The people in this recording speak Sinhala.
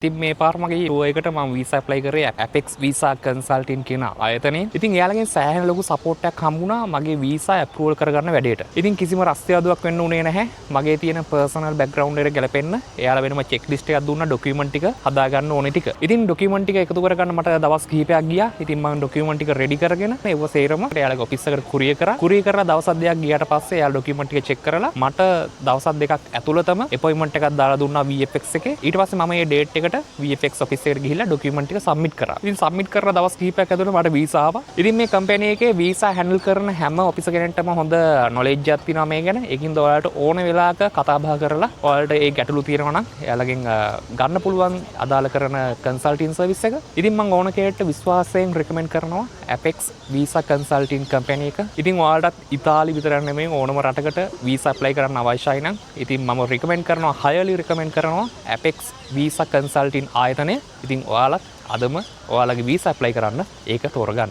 ඉතින් මේ පාර මගේ ෂෝ එකට මම වීසා ඇප්ලයි කරේ Apex Visa Consulting කියන ආයතනයේ. ඉතින් එයාලගෙන් සෑහෙන ලොකු සපෝට් එකක් හම්බුණා මගේ වීසා ඇප්‍රූවල් කරගන්න වැඩේට. ඉතින් කිසිම රස්තියාදුවක් වෙන්න උනේ නැහැ. මගේ තියෙන පර්සනල් බෑග්ග්‍රවුන්ඩ් එකට ගැලපෙන්න එයාලා වෙනම චෙක් ලිස්ට් එකක් දුන්නා ඩොකියුමන්ට් ටික හදාගන්න ඕනේ ටික. ඉතින් ඩොකියුමන්ට් ටික එකතු කරගන්න මට දවස් කිහිපයක් ගියා. ඉතින් මම ඩොකියුමන්ට් ටික රෙඩි කරගෙන ඒව සේරම එයාලගේ ඔෆිස් එකට කුරියර් කරා. කුරියර් කරලා දවස් දෙකක් ගියාට පස්සේ එයාලා ඩොකියුමන්ට් ටික චෙක් කරලා මට දවස් දෙකක් ඇතුළතම අපොයින්ට්මන්ට් එකක් දාලා දුන්නා VFX එකේ. ඊට පස්සේ මම මේ ඩේට් එකට VFX ඔෆිස් එකට ගිහිල්ලා ඩොකියුමන්ට් ටික සබ්මිට් කරා. ඉතින් සබ්මිට් කරලා දවස් කිහිපයක් ඇතුළත මට වීසා ආවා. ඉතින් මේ කම්පැනි එකේ වීසා හැන්ඩල් කරන හැම ඔෆිසර් කෙනෙක්ටම හොඳ නොලෙජ් එකක් තියෙනවා මේ ගැන. ඒකින්ද ඔයාලට ඕන වෙලාවක කතා බහ කරලා ඔයාලට ඒ ගැටලු තියෙනවා නම් එයාලගෙන් ගන්න පුළුවන් අදාළ කරන කන්සල්ටින් සර්විස් එක. ඉතින් මම ඕන කෙනෙක්ට විශ්වාසයෙන් රෙකමෙන්ඩ් කරනවා Apex Visa Consulting කම්පැනි එක. ඉතින් ඔයාලටත් ඉතාලි විතරක් නෙමෙයි ඕනම රටකට වීසා ඇප්ලයි කරන්න අවශ්‍යයි නම් ඉතින් මම රෙකමෙන්ඩ් කරනවා highly රෙකමෙන්ඩ් කරනවා Apex Visa Consulting ආයතනය. ඉතින් ඔයාලත් අදම ඔයාලගේ වීසා ඇප්ලයි කරන්න ඒක තෝරගන්න.